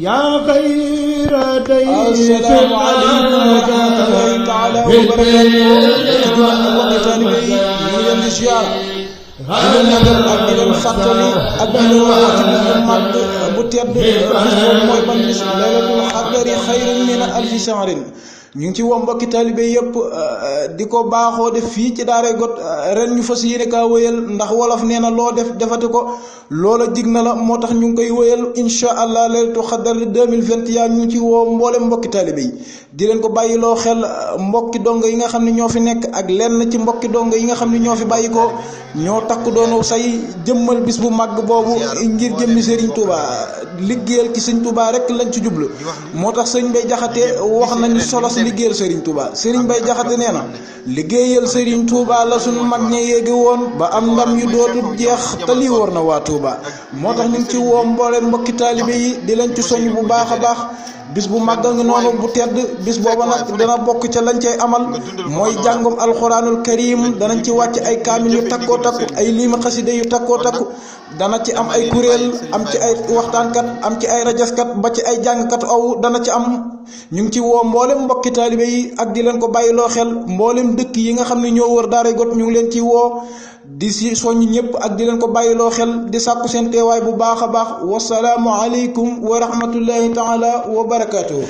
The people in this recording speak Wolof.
yaa xayra day assalaamu aleykum wa rahmatullahi taala wa barakaatuh mbokki taalibe yi ñu ngi leen di ziar di leen yëgal ak di leen fàttali ak di leen wax ci bis bu màgg bu tedd bis boobu mooy ban bis laylatul qadri xayrun min alfi shahrin ñu ngi ci woo mbokki taalibe yëpp di ko baaxoo def fii ci Daaray Got ren ñu fas yéene kaa wëyal ndax wolof nee na loo def defati ko loola jig na la moo tax ñu ngi koy wëyal incha allah laylatul qadr 2021 ñu ngi ci woo mboolem mbokki taalibe yi di leen ko bàyyiloo xel mbokki dong yi nga xam ne ñoo fi nekk ak lenn ci mbokki dong yi nga xam ne ñoo fi bàyyi ko ñoo takk doonu say jëmmal bis bu màgg boobu ngir jëmmi Serigne Touba liggéeyal ci sëñ Touba rek lañ ci jublu moo tax sëñ Bay Jaxate wax nañu solo si liggéeyal Serigne Touba Serigne Bay Jaxate nee na liggéeyal Serigne Touba la suñu mag ña yéegi woon ba am ndam yu dootul jeex te lii wóor na waa Touba moo tax ñu ngi ci woo mbooleen mbokki taalibe yi di leen ci soñ bu baax a baax bis bu màgg ngi noonu bu tedd bis booba nag dana bokk ca lañ cay amal mooy jàngum alxuraanul karim danañ ci wàcc ay kaamil yu takkoo takku ay liimi xaside yu takkoo takku dana ci am ay kuréel am ci ay waxtaankat am ci ay rajaskat ba ci ay jàngkat aw dana ci am ñu ngi ci woo mboolem mbokki taalibe yi ak di leen ko bàyyiloo xel mboolem dëkk yi nga xam ne ñoo wër Daaray Got ñu ngi leen ci woo di si soññ ñëpp ak di leen ko bàyyiloo xel di sàkku seen teewaay bu baax a baax wasalaamu aleykum wa rahmatullahi taala wa barakaatuhu